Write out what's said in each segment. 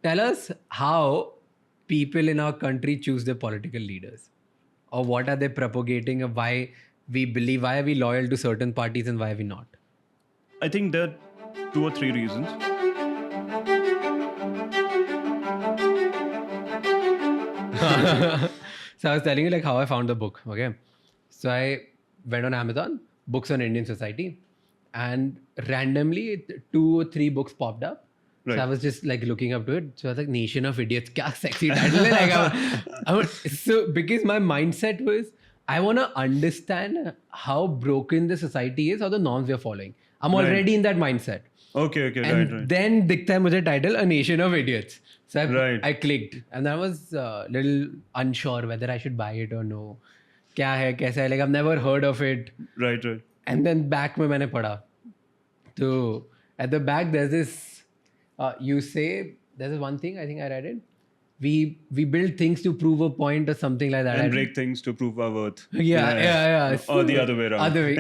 tell us how people in our country choose their political leaders, or what are they propagating, or why why are we loyal to certain parties and why are we not? I think there are 2 or 3 reasons. So I was telling you like how I found the book. Okay, so I went on Amazon, books on Indian society, and randomly 2 or 3 books popped up. So I Right. was just like looking up to it. So I was like, Nation of Idiots, kya sexy title hai? Like, so because my mindset was, I want to understand how broken the society is or the norms we are following. I'm Right. already in that mindset. Okay, And right. then दिखता है मुझे title A Nation of Idiots. So Right. I clicked and I was a little unsure whether I should buy it or no. क्या है कैसा है, like I've never heard of it. Right. And then back में मैंने पढ़ा. So at the back there's this there's this one thing I think I read it. We build things to prove a point or something like that. And break things to prove our worth. Yeah. Or the other way around. Other way.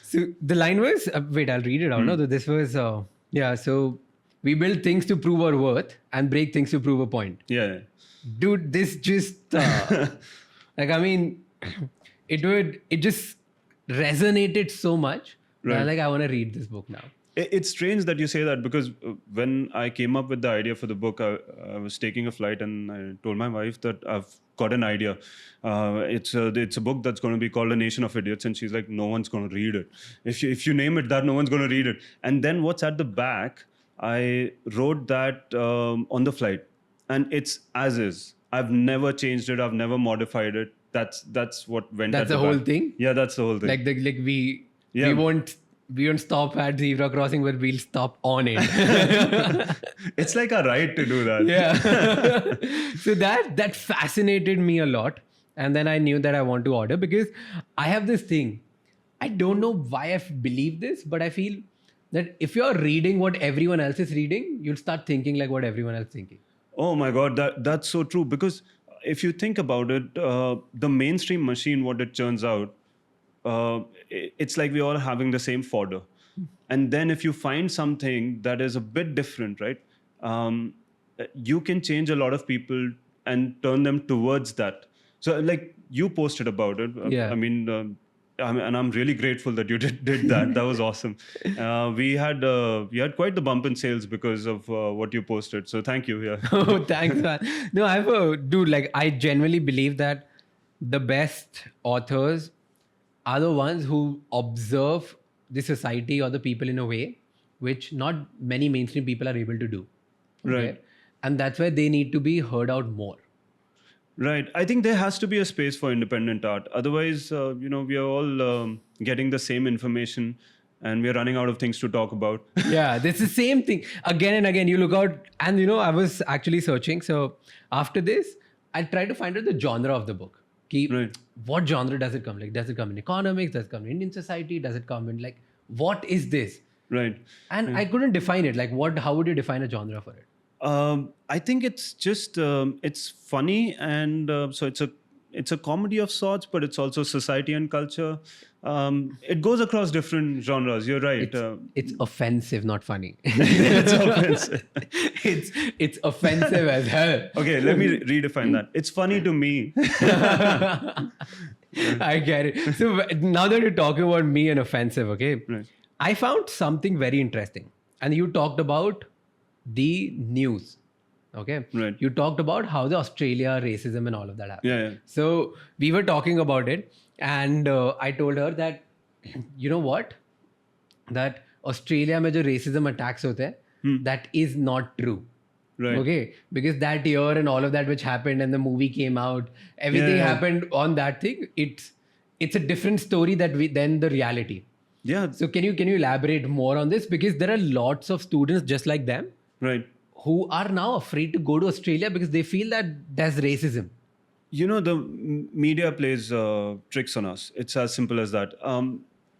So the line was, wait, I'll read it out. No, this was, so we build things to prove our worth and break things to prove a point. Yeah. Dude, this just, like, I mean, it just resonated so much. Right. Like, I want to read this book now. It's strange that you say that, because when I came up with the idea for the book, I was taking a flight and I told my wife that I've got an idea. It's a book that's going to be called A Nation of Idiots, and she's like, no one's going to read it. If you name it that, no one's going to read it. And then what's at the back, I wrote that on the flight, and it's as is. I've never changed it. I've never modified it. That's what went. That's at the whole thing? Yeah, that's the whole thing. Like we won't stop at zebra crossing, but we'll stop on it. It's like a right to do that. Yeah. So that fascinated me a lot. And then I knew that I want to order, because I have this thing. I don't know why I believe this, but I feel that if you're reading what everyone else is reading, you'll start thinking like what everyone else is thinking. Oh my God, that's so true. Because if you think about it, the mainstream machine, what it churns out, it's like we're all having the same fodder. And then if you find something that is a bit different, right, you can change a lot of people and turn them towards that. So like you posted about it. Yeah. I mean, and I'm really grateful that you did that. That was awesome. We had quite the bump in sales because of what you posted. So thank you. Yeah. Oh, thanks, man. No, dude, like I genuinely believe that the best authors are the ones who observe the society or the people in a way which not many mainstream people are able to do. Okay? Right. And that's why they need to be heard out more. Right. I think there has to be a space for independent art. Otherwise, we are all getting the same information and we're running out of things to talk about. Yeah, this is the same thing. Again and again, you look out and, I was actually searching. So after this, I tried to find out the genre of the book. Right. What genre does it come? Like, does it come in economics? Does it come in Indian society? Does it come in like, what is this? Right. And I couldn't define it. Like, how would you define a genre for it? I think it's just it's funny, and so it's a comedy of sorts, but it's also society and culture. It goes across different genres. You're right. It's offensive, not funny. It's offensive. It's offensive as hell. Okay, let me redefine that. It's funny to me. I get it. So now that you're talking about me and offensive, okay, Right. I found something very interesting, and you talked about the news. Okay. Right. You talked about how the Australia racism and all of that happened. Yeah. So we were talking about it, and I told her that, you know what, that Australia mein jo racism attacks hote hain, that is not true. Right. Okay, because that year and all of that which happened and the movie came out, everything happened on that thing. It's a different story than the reality. Yeah. So can you elaborate more on this? Because there are lots of students just like them, Right. who are now afraid to go to Australia because they feel that there's racism. The media plays tricks on us. It's as simple as that.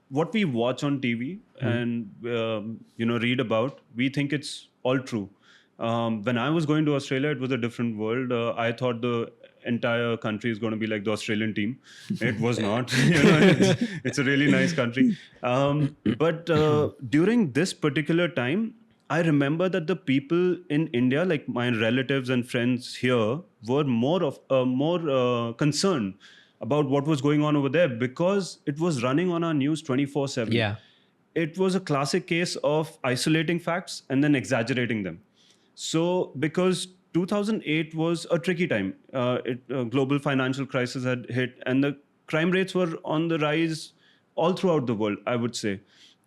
What we watch on TV and read about, we think it's all true. When I was going to Australia, it was a different world. I thought the entire country is going to be like the Australian team. It was not. It's a really nice country. But during this particular time, I remember that the people in India, like my relatives and friends here, were more concerned about what was going on over there because it was running on our news 24/7. Yeah. It was a classic case of isolating facts and then exaggerating them. So, because 2008 was a tricky time, global financial crisis had hit, and the crime rates were on the rise all throughout the world, I would say.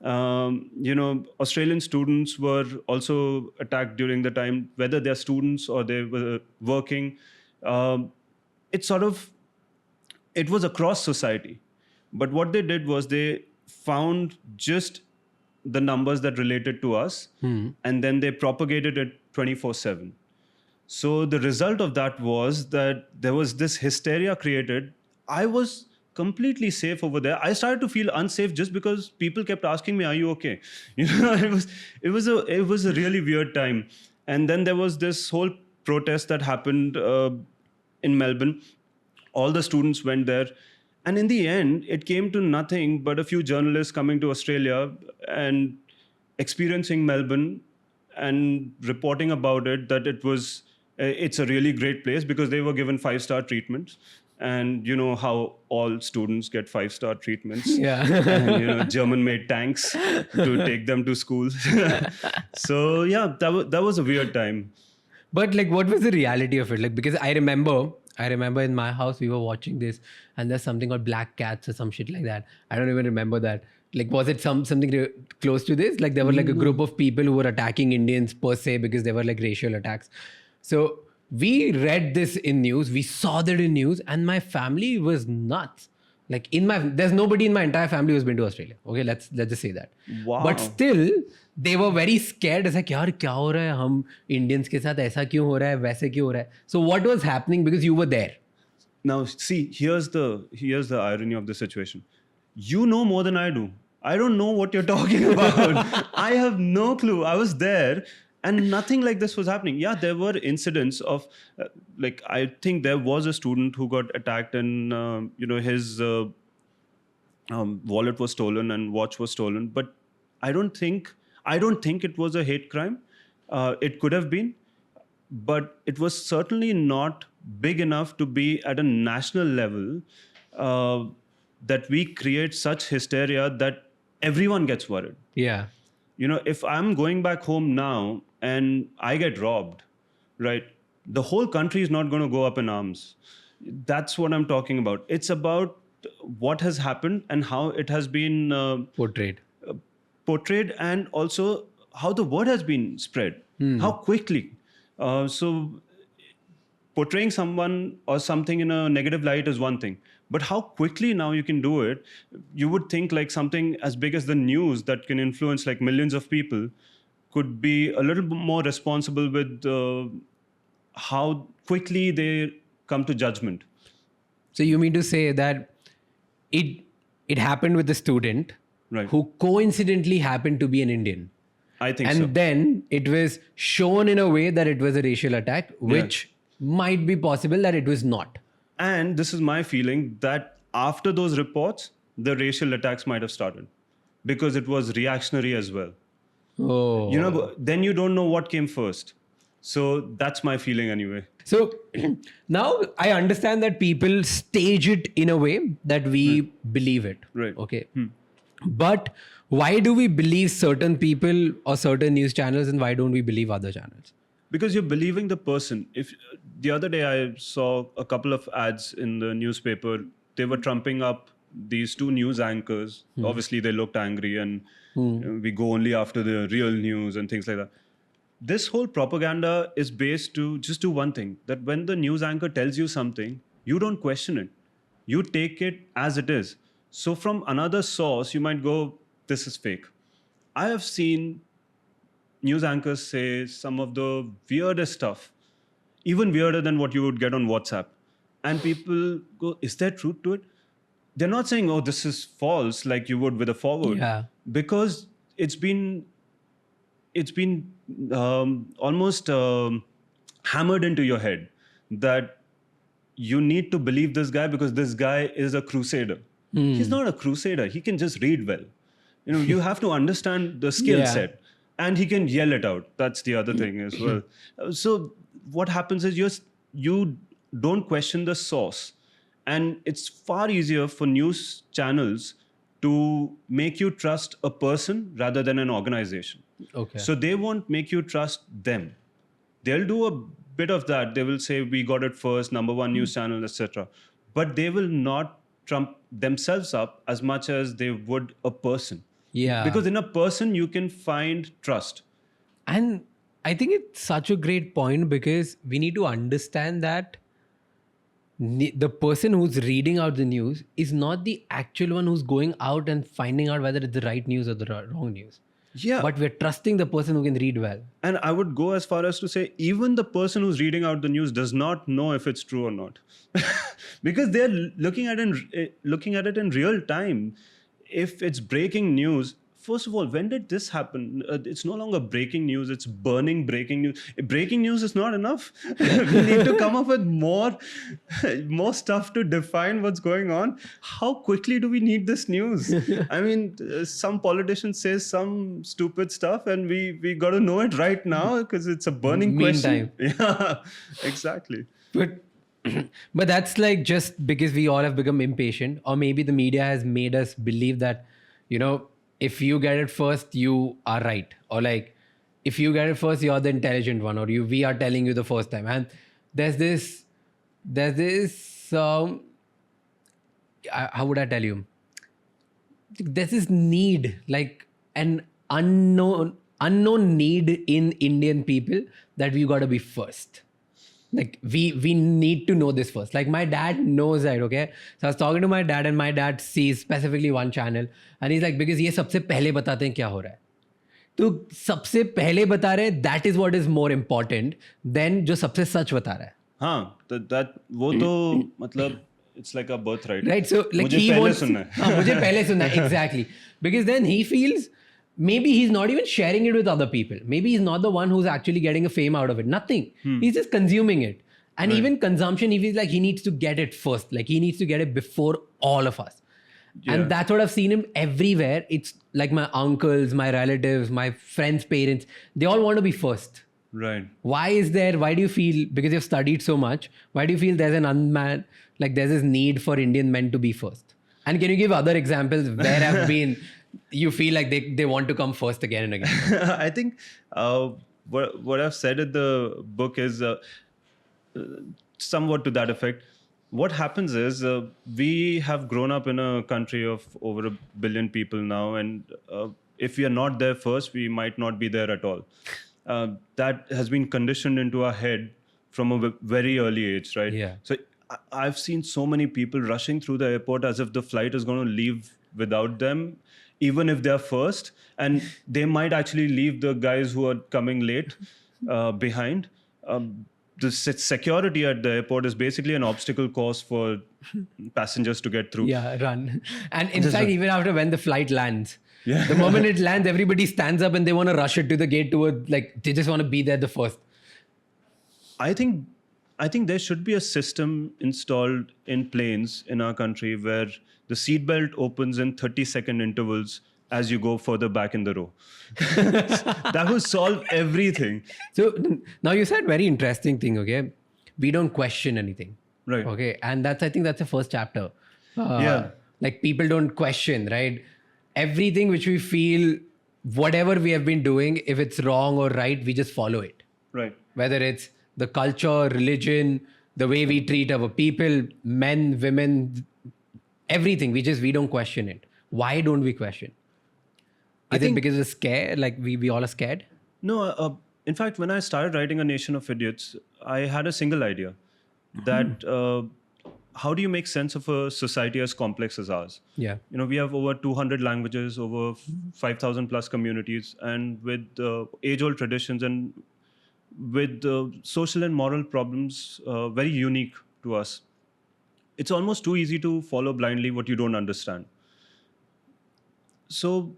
Australian students were also attacked during the time, whether they're students or they were working. Um, it sort of it was across society, but what they did was they found just the numbers that related to us, and then they propagated it 24/7. So the result of that was that there was this hysteria created. I was completely safe over there. I started to feel unsafe just because people kept asking me, "Are you okay?" It was a really weird time. And then there was this whole protest that happened in Melbourne. All the students went there. And in the end, it came to nothing but a few journalists coming to Australia and experiencing Melbourne and reporting about it, that it's a really great place because they were given 5-star treatments. And you know how all students get 5-star treatments. Yeah. And German made tanks to take them to school. So yeah, that was a weird time. But like, what was the reality of it? Like, because I remember in my house we were watching this, and there's something called Black Cats or some shit like that. I don't even remember that. Like, was it something close to this? Like, there were like a group of people who were attacking Indians per se because they were like racial attacks. So we read this in news, we saw that in news, and my family was nuts. Like there's nobody in my entire family who's been to Australia. Okay, let's just say that. Wow. But still, they were very scared. ऐसा यार क्या हो रहा है, हम Indians के साथ ऐसा क्यों हो रहा है, वैसे क्यों हो रहा है. So what was happening, because you were there? Now, see, here's the irony of the situation. You know more than I do. I don't know what you're talking about. I have no clue. I was there, and nothing like this was happening. Yeah, there were incidents of, I think there was a student who got attacked, and his wallet was stolen and watch was stolen. But I don't think it was a hate crime. It could have been, but it was certainly not big enough to be at a national level, that we create such hysteria that everyone gets worried. Yeah. If I'm going back home now and I get robbed, right, the whole country is not going to go up in arms. That's what I'm talking about. It's about what has happened and how it has been portrayed, and also how the word has been spread, how quickly. So portraying someone or something in a negative light is one thing, but how quickly now you can do it. You would think like something as big as the news that can influence like millions of people could be a little bit more responsible with how quickly they come to judgment. So you mean to say that it happened with a student, Right. who coincidentally happened to be an Indian? I think and so. then it was shown in a way that it was a racial attack, which might be possible that it was not. And this is my feeling that after those reports, the racial attacks might have started because it was reactionary as well. Oh. Then you don't know what came first. So that's my feeling anyway. So now I understand that people stage it in a way that we believe it. Right. Okay. But why do we believe certain people or certain news channels, and why don't we believe other channels? Because you're believing the person. If the other day I saw a couple of ads in the newspaper, they were trumping up these two news anchors. Obviously, they looked angry, and we go only after the real news and things like that. This whole propaganda is based to just do one thing: that when the news anchor tells you something, you don't question it. You take it as it is. So from another source, you might go, this is fake. I have seen news anchors say some of the weirdest stuff, even weirder than what you would get on WhatsApp. And people go, is there truth to it? They're not saying, oh, this is false, like you would with a forward. Yeah. Because it's been almost hammered into your head that you need to believe this guy because this guy is a crusader. He's not a crusader. He can just read well. You have to understand the skill set. and he can yell it out. That's the other thing as well. So what happens is you don't question the source, and it's far easier for news channels to make you trust a person rather than an organization. Okay. So they won't make you trust them. They'll do a bit of that. They will say we got it first, number one news channel, etc. But they will not trump themselves up as much as they would a person. Yeah. Because in a person you can find trust. And I think it's such a great point, because we need to understand that the person who's reading out the news is not the actual one who's going out and finding out whether it's the right news or the wrong news. Yeah. But we're trusting the person who can read well. And I would go as far as to say, even the person who's reading out the news does not know if it's true or not, because they're looking at it in real time. If it's breaking news, first of all, when did this happen? It's no longer breaking news; it's burning breaking news. Breaking news is not enough. We need to come up with more stuff to define what's going on. How quickly do we need this news? I mean, some politician says some stupid stuff, and we got to know it right now because it's a burning question. Yeah, exactly. But that's like just because we all have become impatient, or maybe the media has made us believe that, if you get it first, you are right. Or like, if you get it first, you're the intelligent one, or we are telling you the first time. And there's this, how would I tell you? There's this need, like an unknown need in Indian people, that we got to be first. Like we need to know this first. Like my dad knows that, okay? So I was talking to my dad, and my dad sees specifically one channel, and he's like, because ये सबसे पहले बताते हैं क्या हो रहा है. तो सबसे पहले बता रहे, that is what is more important than जो सबसे सच बता रहा है. हाँ, that वो तो मतलब it's like a birthright. Right, so like मुझे he पहले wants, सुनना है. हाँ, मुझे पहले सुनना है, exactly. Because then he feels maybe he's not even sharing it with other people. Maybe he's not the one who's actually getting a fame out of it. Nothing. He's just consuming it. And even consumption, he feels like he needs to get it first. Like he needs to get it before all of us. Yeah. And that's what I've seen him everywhere. It's like my uncles, my relatives, my friends' parents, they all want to be first. Right. Why do you feel, because you've studied so much, why do you feel there's there's this need for Indian men to be first? And can you give other examples where have been, you feel like they want to come first again and again? I think what I've said in the book is somewhat to that effect. What happens is we have grown up in a country of over 1 billion people now, and if we are not there first, we might not be there at all. That has been conditioned into our head from a very early age, right? Yeah. So I've seen so many people rushing through the airport as if the flight is going to leave without them, even if they're first, and they might actually leave the guys who are coming late behind. The security at the airport is basically an obstacle course for passengers to get through. Yeah, run. And in fact, even after when the flight lands, Yeah. the moment it lands, everybody stands up and they want to rush it to the gate they just want to be there the first. I think there should be a system installed in planes in our country where the seatbelt opens in 30-second intervals as you go further back in the row. That will solve everything. So now you said very interesting thing, okay? We don't question anything. Right. Okay. And I think that's the first chapter. Yeah. Like people don't question, right? Everything which we feel, whatever we have been doing, if it's wrong or right, we just follow it. Right. Whether it's the culture, religion, the way we treat our people, men, women, everything. We don't question it. Why don't we question? Is it because we're scared? Like we all are scared? No, in fact, when I started writing A Nation of Idiots, I had a single idea that how do you make sense of a society as complex as ours? Yeah. We have over 200 languages, over 5,000 plus communities, and with age-old traditions and with social and moral problems very unique to us. It's almost too easy to follow blindly what you don't understand. So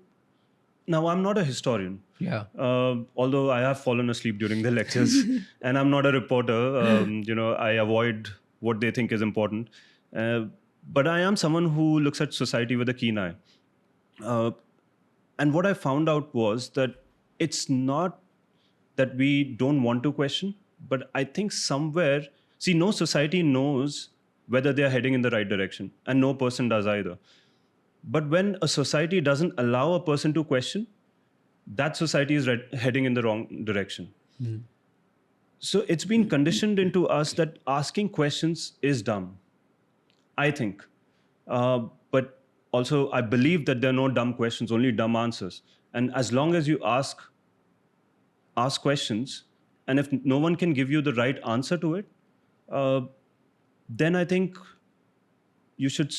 now I'm not a historian. Yeah. Although I have fallen asleep during the lectures, and I'm not a reporter. I avoid what they think is important. But I am someone who looks at society with a keen eye. And what I found out was that it's not that we don't want to question, but I think somewhere, see, no society knows whether they are heading in the right direction, and no person does either. But when a society doesn't allow a person to question, that society is heading in the wrong direction. So it's been conditioned into us that asking questions is dumb, I think. But also, I believe that there are no dumb questions, only dumb answers. And as long as you ask questions, and if no one can give you the right answer to it, uh, then I think you should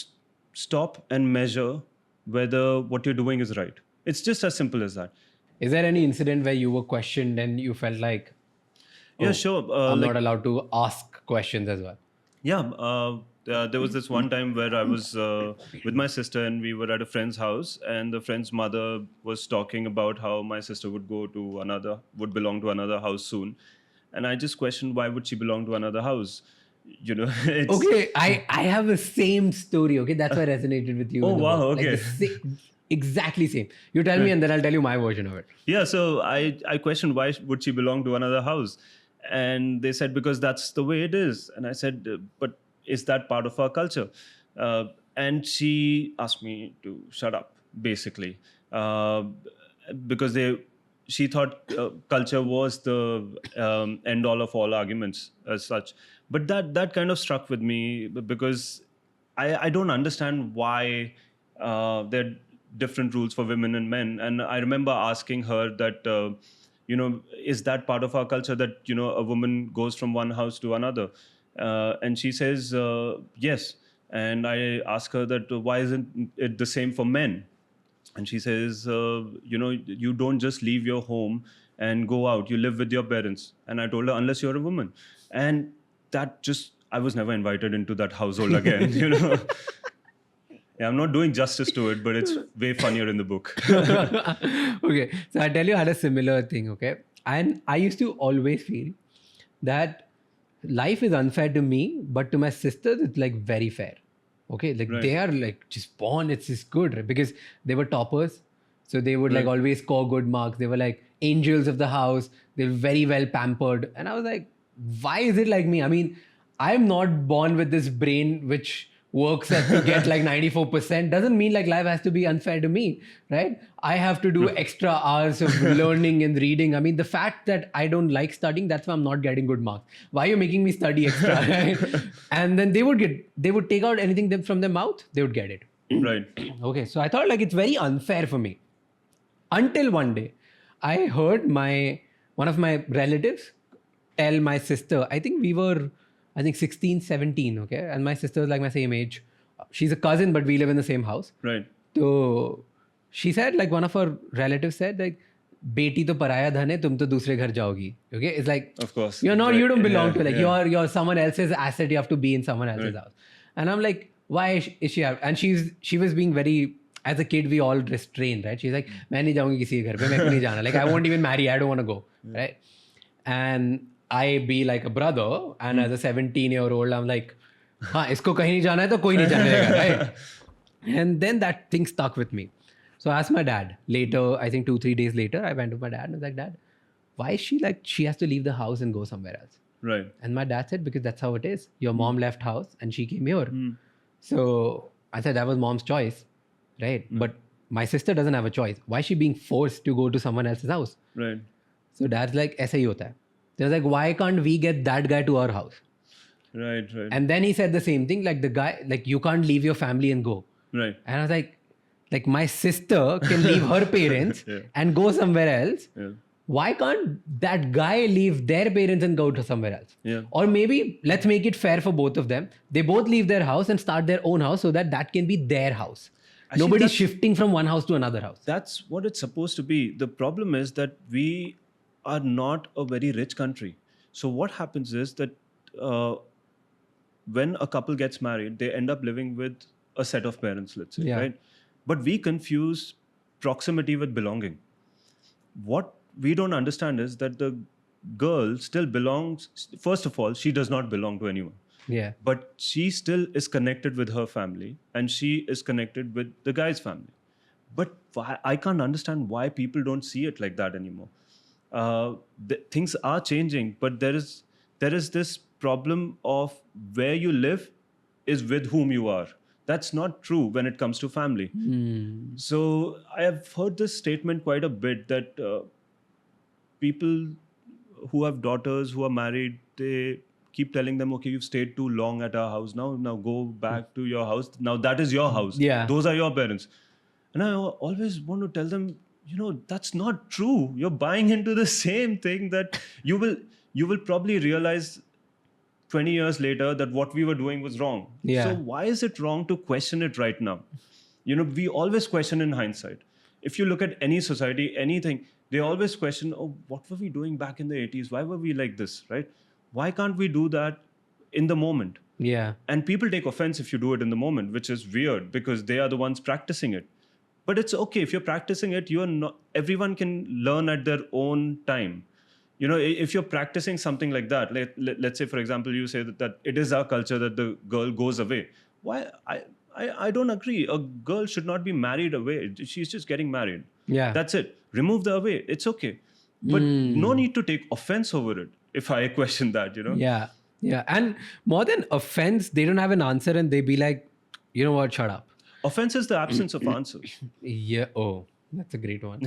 stop and measure whether what you're doing is right. It's just as simple as that. Is there any incident where you were questioned and you felt like, Yeah, oh, sure. I'm not allowed to ask questions as well? Yeah, there was this one time where I was with my sister, and we were at a friend's house, and the friend's mother was talking about how my sister would belong to another house soon, and I just questioned, why would she belong to another house? You know, it's Okay, I have the same story. Okay, that's why I resonated with you. Oh, in the wow, book. Like okay. exactly same. You tell me, and then I'll tell you my version of it. Yeah, so I questioned, why would she belong to another house, and they said, because that's the way it is. And I said, but is that part of our culture? And she asked me to shut up, basically, because she thought culture was the end all of all arguments as such. But that kind of struck with me, because I don't understand why there are different rules for women and men. And I remember asking her that, is that part of our culture, that, a woman goes from one house to another? And she says, yes. And I ask her that, why isn't it the same for men? And she says, you don't just leave your home and go out. You live with your parents. And I told her, unless you're a woman. And I was never invited into that household again, Yeah, I'm not doing justice to it, but it's way funnier in the book. Okay, so I tell you, I had a similar thing. Okay, and I used to always feel that life is unfair to me, but to my sisters, it's like very fair. Okay, like they are like just born, it's just good, right? Because they were toppers. So they would like always score good marks. They were like angels of the house. They were very well pampered. And I was like, why is it like me? I mean, I'm not born with this brain which works at to get like 94%. Doesn't mean like life has to be unfair to me, right? I have to do extra hours of learning and reading. I mean, the fact that I don't like studying, that's why I'm not getting good marks. Why are you making me study extra, right? And then they would take out anything from their mouth, they would get it. Right. Okay, so I thought like it's very unfair for me. Until one day, I heard one of my relatives tell my sister, I think we were, 16, 17, okay? And my sister was like my same age. She's a cousin, but we live in the same house. Right. So she said, like one of her relatives said, like, बेटी तो पराया धन है, तुम तो दूसरे घर जाओगी. Okay, it's like, Of course. you don't belong to, like, yeah. you're someone else's asset. You have to be in someone else's house. And I'm like, why is she out? And she was being very, as a kid, we all restrained, right? She's like, मैं नहीं जाऊंगी किसी के घर पे, मेरे को नहीं जाना. Like, I won't even marry. I don't want to go, right? And I be like a brother, and as a 17-year-old, I'm like, हाँ, इसको कहीं नहीं जाना है तो कोई नहीं जाने देगा, right? And then that thing stuck with me. So I asked my dad later, I think 2-3 days later, I went to my dad and I was like, Dad, why is she like, she has to leave the house and go somewhere else? Right. And my dad said, because that's how it is. Your mom left house and she came here. So I said, that was mom's choice, right? But my sister doesn't have a choice. Why is she being forced to go to someone else's house? Right. So dad's like, ऐसा ही होता है. They was like, why can't we get that guy to our house? Right. Right. And then he said the same thing, like the guy, like you can't leave your family and go. Right. And I was like my sister can leave her parents and go somewhere else. Yeah. Why can't that guy leave their parents and go to somewhere else? Yeah. Or maybe let's make it fair for both of them. They both leave their house and start their own house so that can be their house. Actually, Nobody's shifting from one house to another house. That's what it's supposed to be. The problem is that we are not a very rich country. So what happens is that when a couple gets married, they end up living with a set of parents, let's say, right? But we confuse proximity with belonging. What we don't understand is that the girl still belongs. First of all, she does not belong to anyone. Yeah. But she still is connected with her family, and she is connected with the guy's family. But I can't understand why people don't see it like that anymore. Things are changing, but there is this problem of where you live is with whom you are. That's not true when it comes to family. So I have heard this statement quite a bit that people who have daughters who are married, they keep telling them, okay, you've stayed too long at our house, now go back to your house, now that is your house, Yeah. those are your parents. And I always want to tell them, that's not true. You're buying into the same thing that you will probably realize 20 years later that what we were doing was wrong. Yeah. So why is it wrong to question it right now? We always question in hindsight. If you look at any society, anything, they always question, oh, what were we doing back in the 80s? Why were we like this, right? Why can't we do that in the moment? Yeah. And people take offense if you do it in the moment, which is weird because they are the ones practicing it. But it's okay if you're practicing it. You're not. Everyone can learn at their own time. If you're practicing something like that, let's say, for example, you say that it is our culture that the girl goes away. Why? I don't agree. A girl should not be married away. She's just getting married. Yeah. That's it. Remove the away. It's okay. But no need to take offense over it. If I question that, Yeah. Yeah. And more than offense, they don't have an answer and they be like, you know what, shut up. Offense is the absence of answers. Yeah. Oh, that's a great one.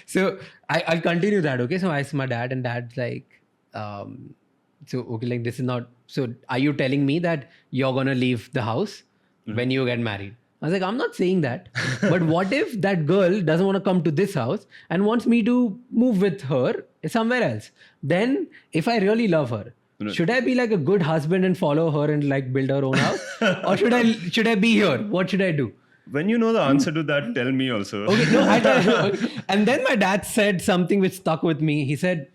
So I'll continue that. Okay. So I asked my dad, and dad's like, okay, like this is not. So are you telling me that you're gonna leave the house when you get married? I was like, I'm not saying that. But what if that girl doesn't want to come to this house and wants me to move with her somewhere else? Then if I really love her, should I be like a good husband and follow her and like build her own house? Or should I be here? What should I do? When you know the answer to that, tell me also. Okay, no, okay. And then my dad said something which stuck with me. He said,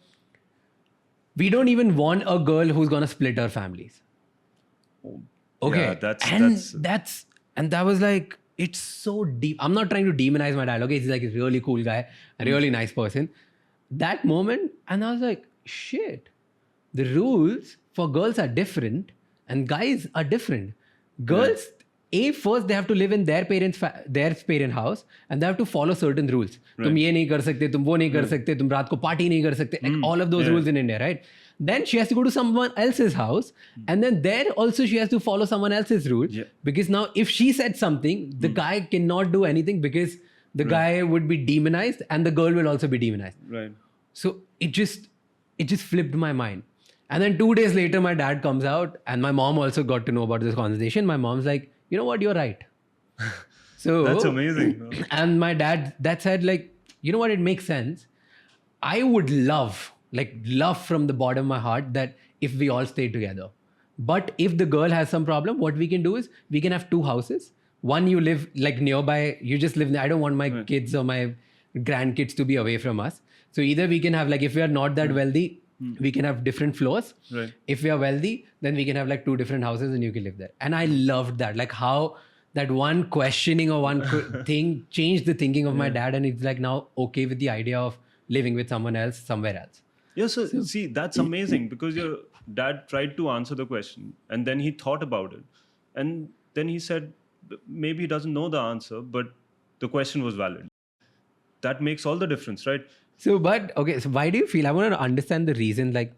we don't even want a girl who's going to split our families. Okay. Yeah, and that was like, it's so deep. I'm not trying to demonize my dad. Okay. He's like a really cool guy, a really nice person. That moment, and I was like, shit, the rules for girls are different and guys are different. Girls, first they have to live in their parent house and they have to follow certain rules. तुम ये नहीं कर सकते, तुम वो नहीं कर सकते, तुम रात को party नहीं कर सकते. Like all of those rules in India, right? Then she has to go to someone else's house, and then there also she has to follow someone else's rule. Yeah. Because now if she said something, the guy cannot do anything because the guy would be demonized and the girl will also be demonized. Right. So it just flipped my mind. And then 2 days later, my dad comes out, and my mom also got to know about this conversation. My mom's like, you know what, you're right. So that's amazing. And my dad said, like, you know what, it makes sense. I would love from the bottom of my heart that if we all stay together. But if the girl has some problem, what we can do is we can have 2 houses. One, you live like nearby, you just live there. I don't want my kids or my grandkids to be away from us. So either we can have, like, if we are not that wealthy, we can have different floors. Right. If we are wealthy, then we can have like 2 different houses and you can live there. And I loved that, like how that one questioning or one thing changed the thinking of my dad, and it's like now okay with the idea of living with someone else somewhere else. Yeah, so see, that's amazing because your dad tried to answer the question and then he thought about it. And then he said, maybe he doesn't know the answer, but the question was valid. That makes all the difference, right? So why do you feel, I want to understand the reason, like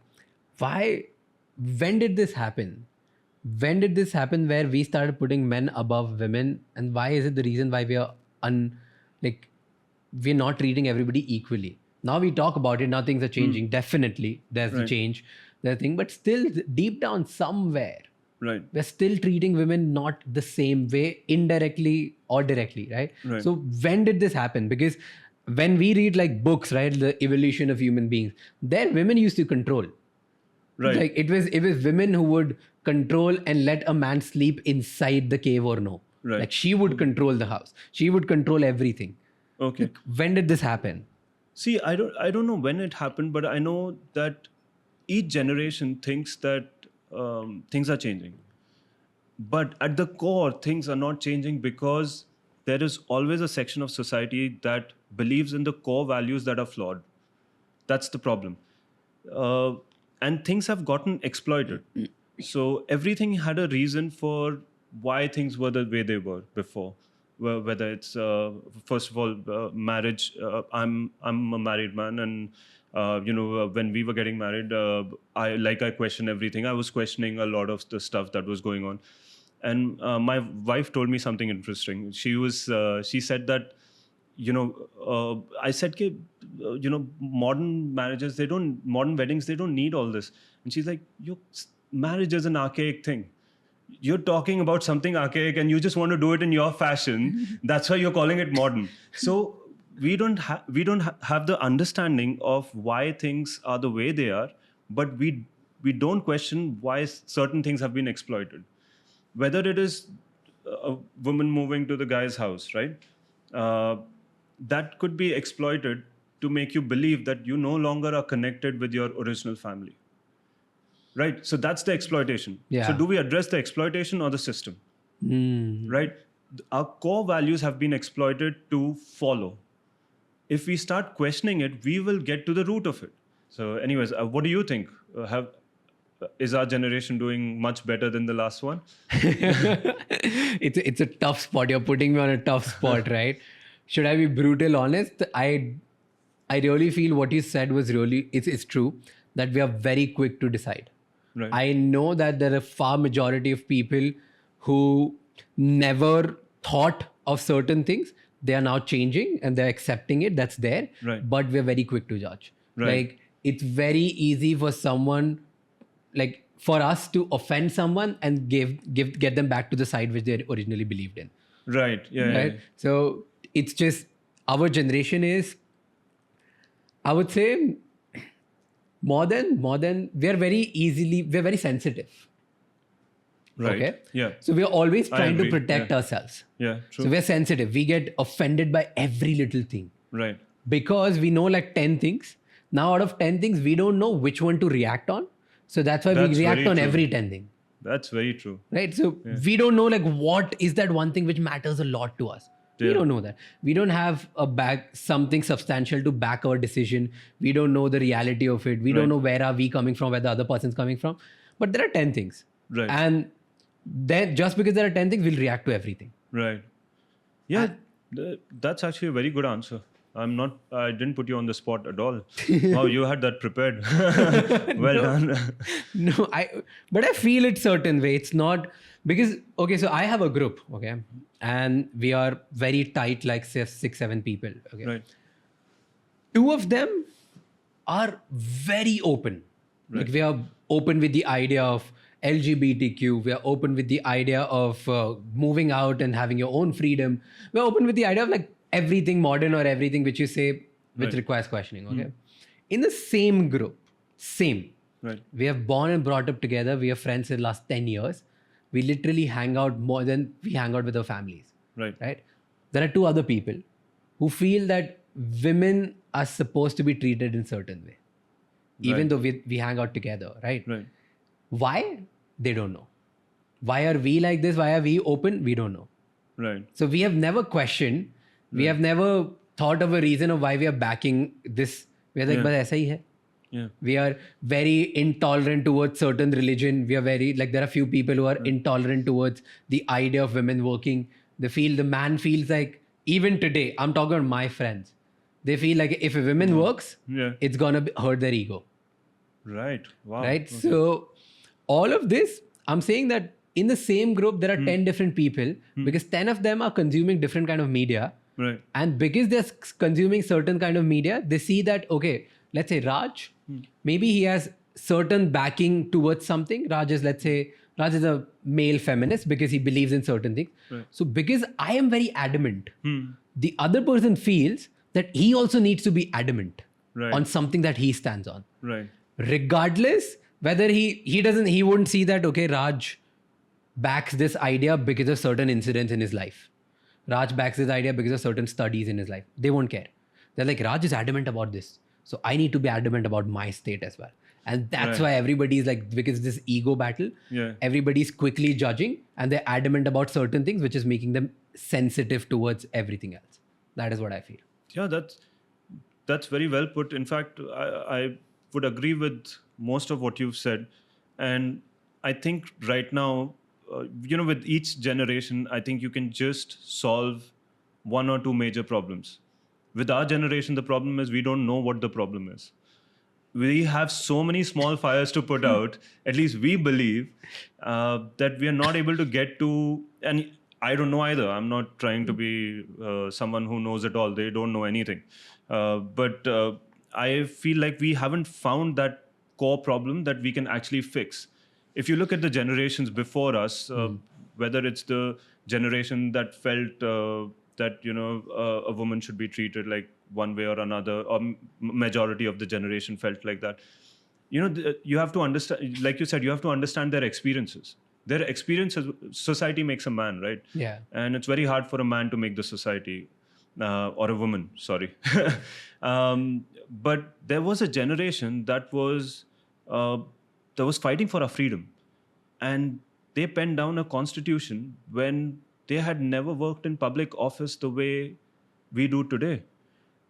when did this happen? When did this happen where we started putting men above women, and why is it the reason why we are we're not treating everybody equally? Now we talk about it, now things are changing. Definitely there's the change, there's thing, but still deep down somewhere, right, we're still treating women not the same way, indirectly or directly, right? So when did this happen? Because when we read like books, right, the evolution of human beings, there women used to control. Right. Like it was women who would control and let a man sleep inside the cave or no. Right. Like she would control the house. She would control everything. Okay. Like, when did this happen? See, I don't know when it happened, but I know that each generation thinks that things are changing. But at the core, things are not changing because there is always a section of society that believes in the core values that are flawed. That's the problem. And things have gotten exploited. So everything had a reason for why things were the way they were before. whether it's first of all marriage. I'm a married man, and when we were getting married, I question everything. I was questioning a lot of the stuff that was going on, and my wife told me something interesting. She said that, I said, "Ki, modern weddings, they don't need all this." And she's like, marriage is an archaic thing. You're talking about something archaic and you just want to do it in your fashion. That's why you're calling it modern. So we don't have the understanding of why things are the way they are, but we don't question why certain things have been exploited. Whether it is a woman moving to the guy's house, right? Uh, that could be exploited to make you believe that you no longer are connected with your original family. Right? So that's the exploitation. Yeah. So do we address the exploitation or the system? Right? Our core values have been exploited to follow. If we start questioning it, we will get to the root of it. So anyways, what do you think? Is our generation doing much better than the last one? It's a tough spot. You're putting me on a tough spot, right? Should I be brutal honest? I really feel what you said was really it's true that we are very quick to decide. Right. I know that there are far majority of people who never thought of certain things. They are now changing and they're accepting it. That's there. Right. But we're very quick to judge. Right. Like it's very easy for someone, like for us to offend someone and get them back to the side which they originally believed in. Right. Yeah. Right. So it's just our generation is, I would say, more than we're very sensitive. Right. Okay. Yeah. So we're always trying to agree. protect ourselves. Yeah. True. So we're sensitive. We get offended by every little thing Right. because we know like 10 things. Now, out of 10 things, we don't know which one to react on. So that's why That's we react very on true. every 10 thing. That's very true. Right. So we don't know like what is that one thing which matters a lot to us. We Yeah. don't know that. We don't have something substantial to back our decision. We don't know the reality of it. We don't know where are we coming from, where the other person's coming from. But there are 10 things. Right. And then just because there are 10 things, we'll react to everything. Right. Yeah. That's actually a very good answer. I didn't put you on the spot at all. Wow, you had that prepared. Well done. No, but I feel it certain way. It's not because, okay, so I have a group, okay, and we are very tight, like say 6-7 people, okay. Right. 2 of them are very open. Like we are open with the idea of LGBTQ. We are open with the idea of moving out and having your own freedom. We're open with the idea of like everything modern or everything which you say which requires questioning. Okay. In the same group, Right. we have born and brought up together. We are friends for the last 10 years. We literally hang out more than we hang out with our families. Right. Right. There are 2 other people who feel that women are supposed to be treated in certain way, even though we hang out together. Right. Right. Why? They don't know. Why are we like this? Why are we open? We don't know. Right. So we have never questioned. We have never thought of a reason of why we are backing this. We are like, but aisa hi hai. Yeah. We are very intolerant towards certain religion. We are very, like there are few people who are intolerant towards the idea of women working. The man feels like, even today, I'm talking about my friends. They feel like if a woman works, it's going to hurt their ego. Right. Wow. Right. Okay. So all of this, I'm saying that in the same group, there are 10 different people because 10 of them are consuming different kind of media. Right. And because they're consuming certain kind of media, they see that, okay, let's say Raj, maybe he has certain backing towards something. Raj is a male feminist because he believes in certain things. Right. So because I am very adamant, the other person feels that he also needs to be adamant on something that he stands on. Right. Regardless whether he wouldn't see that, okay, Raj backs this idea because of certain incidents in his life. Raj backs this idea because of certain studies in his life. They won't care. They're like, Raj is adamant about this. So I need to be adamant about my state as well. And that's why everybody is like, because this ego battle, everybody's quickly judging and they're adamant about certain things, which is making them sensitive towards everything else. That is what I feel. Yeah, that's very well put. In fact, I would agree with most of what you've said. And I think right now, with each generation, I think you can just solve one or two major problems. With our generation, the problem is we don't know what the problem is. We have so many small fires to put out. At least we believe that we are not able to get to. And I don't know either. I'm not trying to be someone who knows it all. They don't know anything. But I feel like we haven't found that core problem that we can actually fix. If you look at the generations before us, whether it's the generation that felt that a woman should be treated like one way or another, or majority of the generation felt like that. You have to understand, like you said, you have to understand their experiences. Their experiences, society makes a man, right? Yeah. And it's very hard for a man to make the society, or a woman, sorry. But there was a generation uh, that was fighting for our freedom, and they penned down a constitution when they had never worked in public office the way we do today.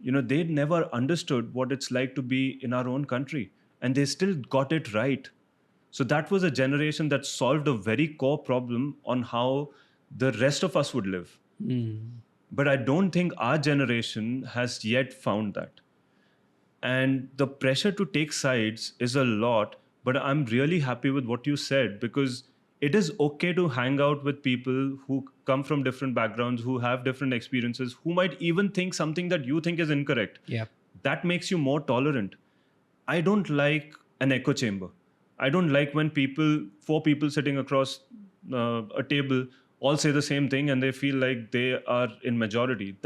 They never understood what it's like to be in our own country, and they still got it right. So that was a generation that solved a very core problem on how the rest of us would live. But I don't think our generation has yet found that. And the pressure to take sides is a lot, but I'm really happy with what you said, because it is okay to hang out with people who come from different backgrounds, who have different experiences, who might even think something that you think is incorrect. Yeah. That makes you more tolerant. I don't like an echo chamber. I don't like when four people sitting across a table all say the same thing and they feel like they are in majority.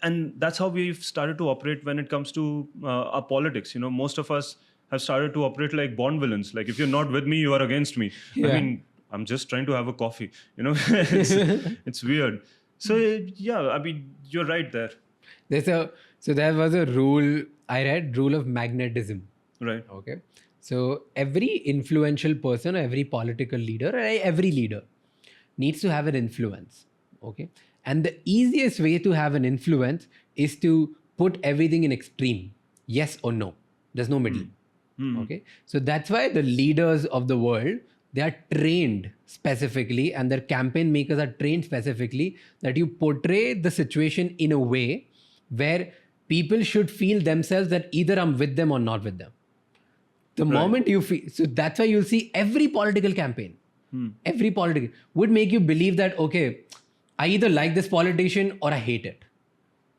And that's how we've started to operate when it comes to our politics. Most of us have started to operate like Bond villains. Like, if you're not with me, you are against me. I Yeah. mean, I'm just trying to have a coffee. It's weird. So yeah, I mean, you're right there. There was a rule I read, rule of magnetism. Right. Okay. So every influential person, or every political leader, or every leader needs to have an influence. Okay. And the easiest way to have an influence is to put everything in extreme. Yes or no. There's no middle. Okay. So that's why the leaders of the world, they are trained specifically, and their campaign makers are trained specifically, that you portray the situation in a way where people should feel themselves that either I'm with them or not with them. The moment you feel, so that's why you'll see every political campaign, every political would make you believe that, okay, I either like this politician or I hate it.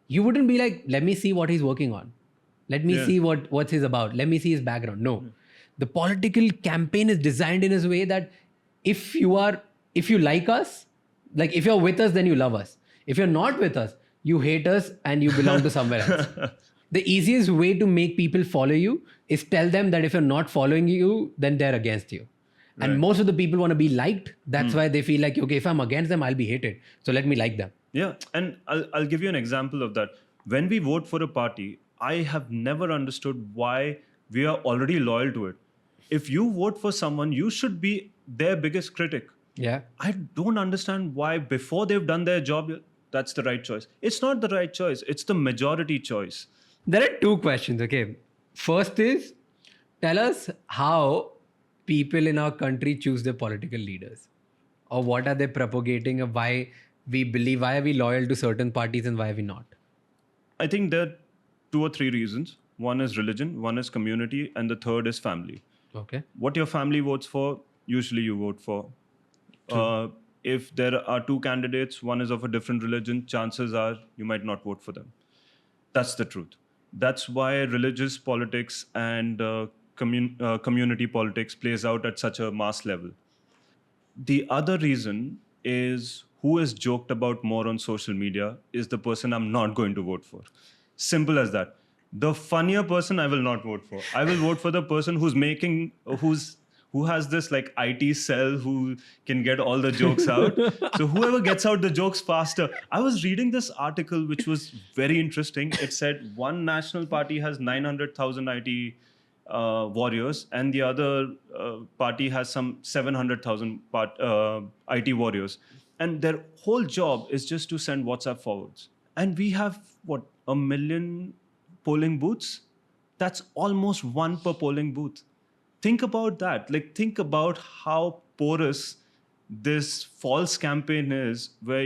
You wouldn't be like, let me see what he's working on. Let me see what's his about. Let me see his background. No. The political campaign is designed in a way that if you like us, like if you're with us, then you love us. If you're not with us, you hate us and you belong to somewhere else. The easiest way to make people follow you is tell them that if you're not following you, then they're against you. And most of the people want to be liked. That's why they feel like, okay, if I'm against them, I'll be hated. So let me like them. Yeah. And I'll give you an example of that. When we vote for a party, I have never understood why we are already loyal to it. If you vote for someone, you should be their biggest critic. Yeah. I don't understand why before they've done their job, that's the right choice. It's not the right choice. It's the majority choice. There are two questions. Okay. First is, tell us how people in our country choose their political leaders, or what are they propagating, or why are we loyal to certain parties and why are we not? I think there are 2 or 3 reasons. One is religion, one is community, and the third is family. Okay. What your family votes for, usually you vote for. If there are 2 candidates, one is of a different religion, chances are you might not vote for them. That's the truth. That's why religious politics and community politics plays out at such a mass level. The other reason is, who is joked about more on social media is the person I'm not going to vote for. Simple as that. The funnier person I will not vote for. I will vote for the person who has this like IT cell who can get all the jokes out. So whoever gets out the jokes faster. I was reading this article which was very interesting. It said one national party has 900,000 IT warriors, and the other party has some 700,000 IT warriors. And their whole job is just to send WhatsApp forwards. And we have, 1 million polling booths? That's almost 1 per polling booth. Think about that. Like, think about how porous this false campaign is where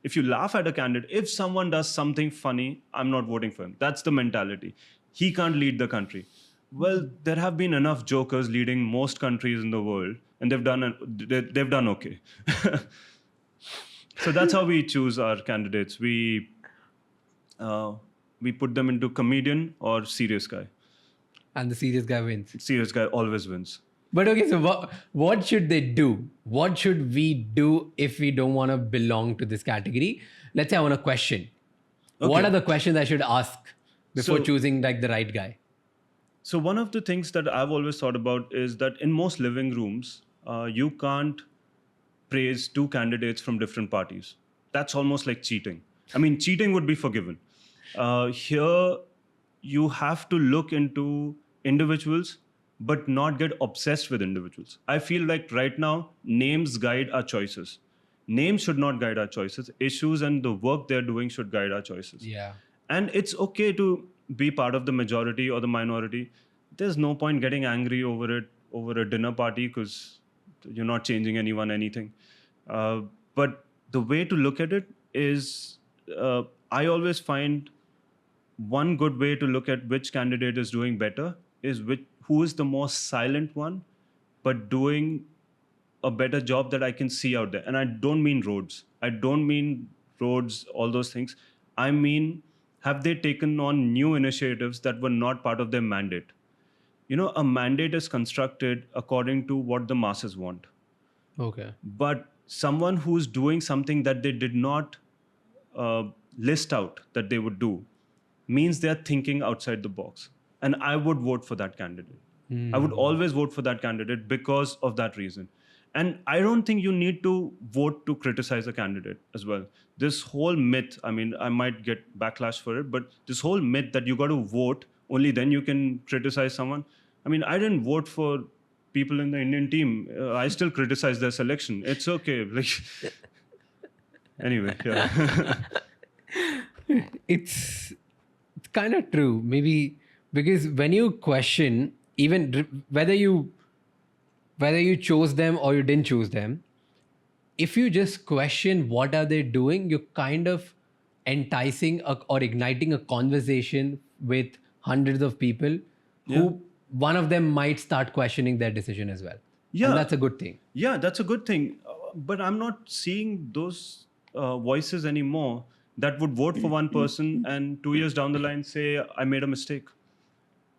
if you laugh at a candidate, if someone does something funny, I'm not voting for him. That's the mentality. He can't lead the country. Well, there have been enough jokers leading most countries in the world, and they've done okay. So that's how we choose our candidates. We put them into comedian or serious guy. And the serious guy wins. Serious guy always wins. But okay, so what should they do? What should we do if we don't want to belong to this category? Let's say I want a question. Okay. What are the questions I should ask before So- choosing like the right guy? So one of the things that I've always thought about is that in most living rooms, you can't praise two candidates from different parties. That's almost like cheating. I mean, cheating would be forgiven. Here, you have to look into individuals, but not get obsessed with individuals. I feel like right now, names guide our choices. Names should not guide our choices. Issues and the work they're doing should guide our choices. Yeah. And it's okay to be part of the majority or the minority. There's no point getting angry over it, over a dinner party, because you're not changing anyone anything. But the way to look at it is, I always find one good way to look at which candidate is doing better is who is the most silent one, but doing a better job that I can see out there. And I don't mean roads. I don't mean roads, all those things. I mean, have they taken on new initiatives that were not part of their mandate? You know, a mandate is constructed according to what the masses want. Okay. But someone who's doing something that they did not list out that they would do means they're thinking outside the box. And I would vote for that candidate. I would always vote for that candidate because of that reason. And I don't think you need to vote to criticize a candidate as well. This whole myth, I mean, I might get backlash for it, but this whole myth that you got to vote, only then you can criticize someone. I mean, I didn't vote for people in the Indian team. I still criticize their selection. It's okay. Like, anyway, yeah. It's kind of true. Maybe because when you question, even whether you chose them or you didn't choose them, if you just question what are they doing, you're kind of enticing or igniting a conversation with hundreds of people who one of them might start questioning their decision as well. Yeah. And that's a good thing. Yeah, that's a good thing. But I'm not seeing those voices anymore that would vote for one person and 2 years down the line say, I made a mistake.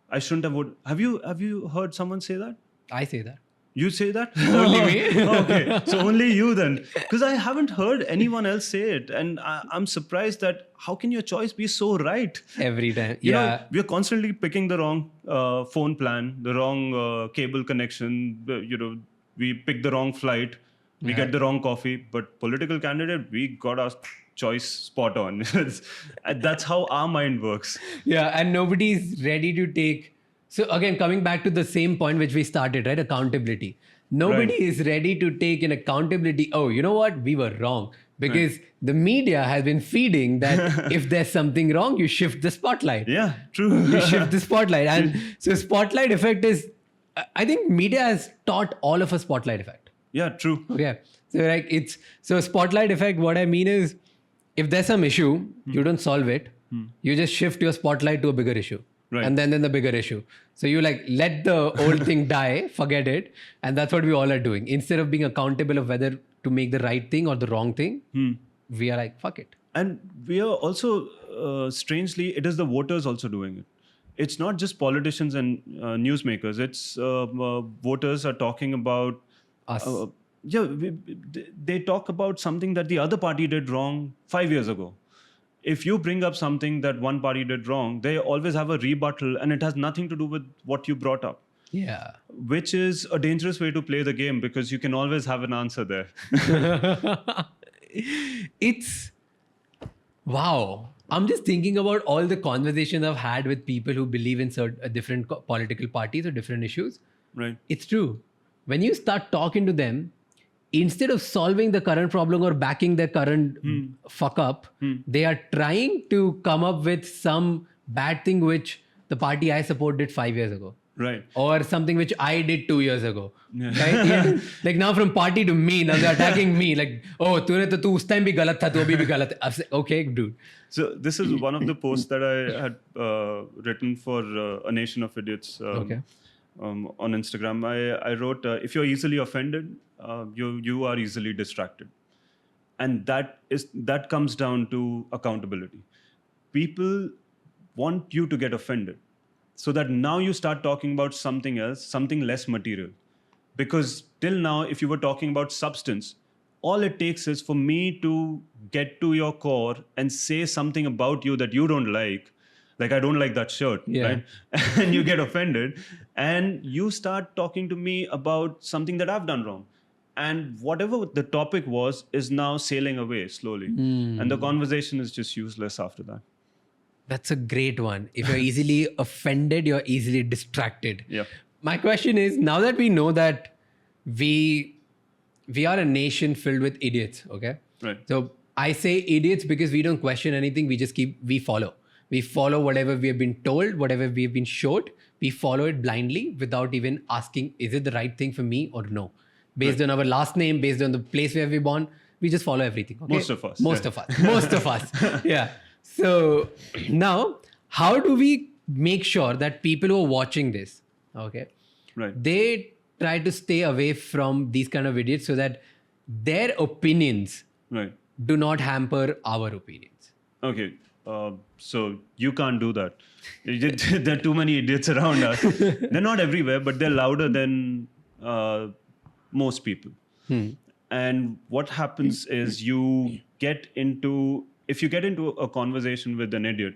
I shouldn't have voted. Have you heard someone say that? I say that. You say that? Only me. Okay, so only you then. Because I haven't heard anyone else say it. And I'm surprised that how can your choice be so right? Every time. You Yeah. know, we're constantly picking the wrong phone plan, the wrong cable connection. We pick the wrong flight. We get the wrong coffee. But political candidate, we got our choice spot on. That's how our mind works. Yeah, and nobody's ready to take. So again, coming back to the same point which we started, right? Accountability. Nobody Right. is ready to take an accountability. Oh, you know what? We were wrong. Because the media has been feeding that if there's something wrong, you shift the spotlight. Yeah, true. You shift the spotlight. And so spotlight effect is, I think media has taught all of us spotlight effect. Yeah, true. Okay. So like so spotlight effect, what I mean is, if there's some issue, you don't solve it. You just shift your spotlight to a bigger issue. Right. And then the bigger issue. So you like let the old thing die, forget it. And that's what we all are doing. Instead of being accountable of whether to make the right thing or the wrong thing, we are like, fuck it. And we are also, strangely, it is the voters also doing it. It's not just politicians and newsmakers. It's voters are talking about Us. they talk about something that the other party did wrong 5 years ago. If you bring up something that one party did wrong, they always have a rebuttal, and it has nothing to do with what you brought up, Yeah. which is a dangerous way to play the game because you can always have an answer there. It's wow. I'm just thinking about all the conversations I've had with people who believe in certain different political parties or different issues. Right. It's true. When you start talking to them, instead of solving the current problem or backing their current fuck up, they are trying to come up with some bad thing which the party I support did 5 years ago. Right. Or something which I did 2 years ago. Right? Yeah. Like now from party to me, now they're attacking me. Like, oh, tu us time bhi galat tha, tu abhi bhi galat hai. I was like, okay, dude. So this is one of the posts that I had written for A Nation of Idiots Okay. on Instagram. I wrote, if you're easily offended, you are easily distracted. And that comes down to accountability. People want you to get offended so that now you start talking about something else, something less material. Because till now, if you were talking about substance, all it takes is for me to get to your core and say something about you that you don't like I don't like that shirt, Yeah. right? And you get offended, and you start talking to me about something that I've done wrong. And whatever the topic was is now sailing away slowly. And the conversation is just useless after that. That's a great one. If you're easily offended, you're easily distracted. Yeah. My question is, now that we know that we are a nation filled with idiots, okay? Right. So I say idiots because we don't question anything. We follow. We follow whatever we have been told, whatever we have been showed. We follow it blindly without even asking, is it the right thing for me or no? Based on our last name, based on the place where we're born, we just follow everything. Okay? Most of us. Most of us. Yeah. So now, how do we make sure that people who are watching this, okay, Right. they try to stay away from these kind of idiots so that their opinions Right. do not hamper our opinions? Okay. So you can't do that. There are too many idiots around us. They're not everywhere, but they're louder than most people. And what happens is if you get into a conversation with an idiot,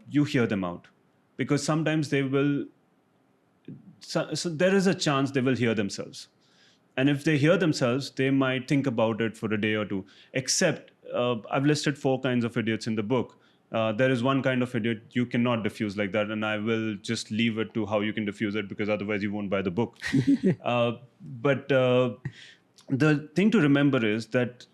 you hear them out, because sometimes they will. So there is a chance they will hear themselves, and if they hear themselves, they might think about it for a day or two. Except I've listed 4 kinds of idiots in the book. There is one kind of idiot you cannot diffuse like that, and I will just leave it to how you can diffuse it, because otherwise you won't buy the book. But the thing to remember is that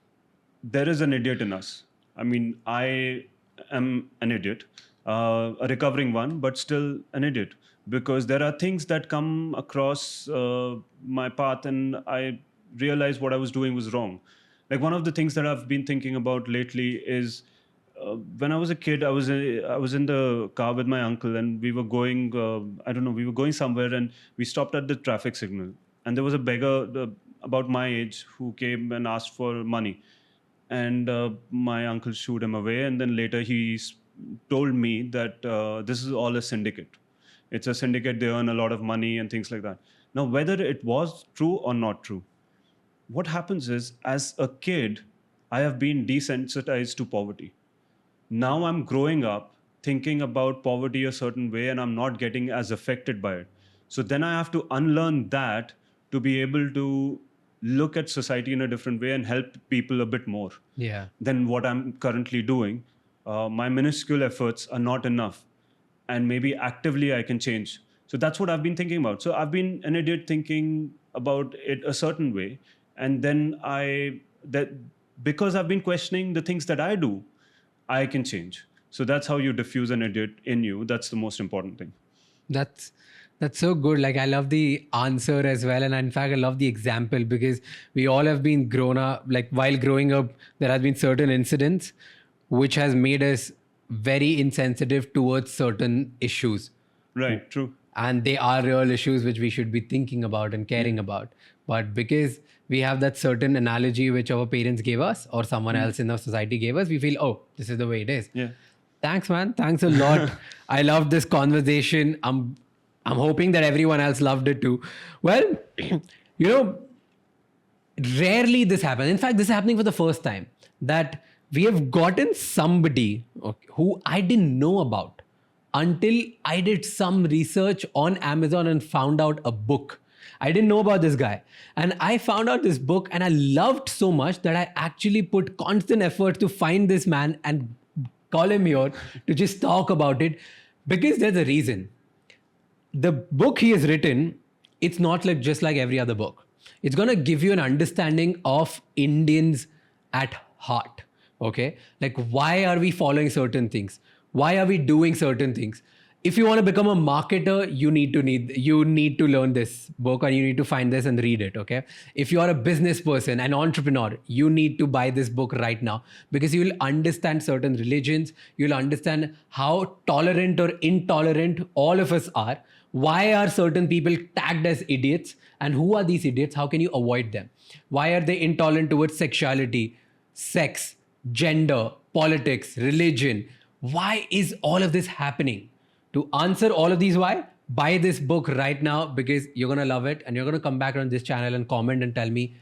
there is an idiot in us. I mean, I am an idiot, a recovering one, but still an idiot, because there are things that come across my path, and I realize what I was doing was wrong. Like, one of the things that I've been thinking about lately is when I was a kid, I was in the car with my uncle, and we were going, we were going somewhere, and we stopped at the traffic signal, and there was a beggar about my age who came and asked for money, and my uncle shooed him away, and then later he told me that this is all a syndicate. It's a syndicate, they earn a lot of money and things like that. Now, whether it was true or not true, what happens is, as a kid, I have been desensitized to poverty. Now I'm growing up thinking about poverty a certain way, and I'm not getting as affected by it. So then I have to unlearn that to be able to look at society in a different way and help people a bit more than what I'm currently doing. My minuscule efforts are not enough, and maybe actively I can change. So that's what I've been thinking about. So I've been an idiot thinking about it a certain way, and then because I've been questioning the things that I do, I can change. So that's how you diffuse an idiot in you. That's the most important thing. That's so good. Like, I love the answer as well. And in fact, I love the example, because we all have been grown up, like while growing up, there has been certain incidents which has made us very insensitive towards certain issues. Right, true. And they are real issues which we should be thinking about and caring about. But because we have that certain analogy which our parents gave us or someone else in our society gave us, we feel, oh, this is the way it is. Yeah. Thanks, man. Thanks a lot. I loved this conversation. I'm hoping that everyone else loved it too. Well, rarely this happens. In fact, this is happening for the first time, that we have gotten somebody who I didn't know about until I did some research on Amazon and found out a book. I didn't know about this guy. And I found out this book, and I loved so much that I actually put constant effort to find this man and call him here to just talk about it, because there's a reason. The book he has written, it's not like just like every other book. It's going to give you an understanding of Indians at heart. Okay? Like, why are we following certain things? Why are we doing certain things? if you want to become a marketer, you need to learn this book, or you need to find this and read it. Okay. If you are a business person, an entrepreneur, you need to buy this book right now, because you will understand certain religions. You'll understand how tolerant or intolerant all of us are. Why are certain people tagged as idiots, and who are these idiots? How can you avoid them? Why are they intolerant towards sexuality, sex, gender, politics, religion? Why is all of this happening? To answer all of these why, buy this book right now, because you're going to love it, and you're going to come back on this channel and comment and tell me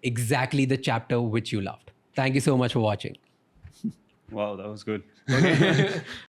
exactly the chapter which you loved. Thank you so much for watching. Wow, that was good.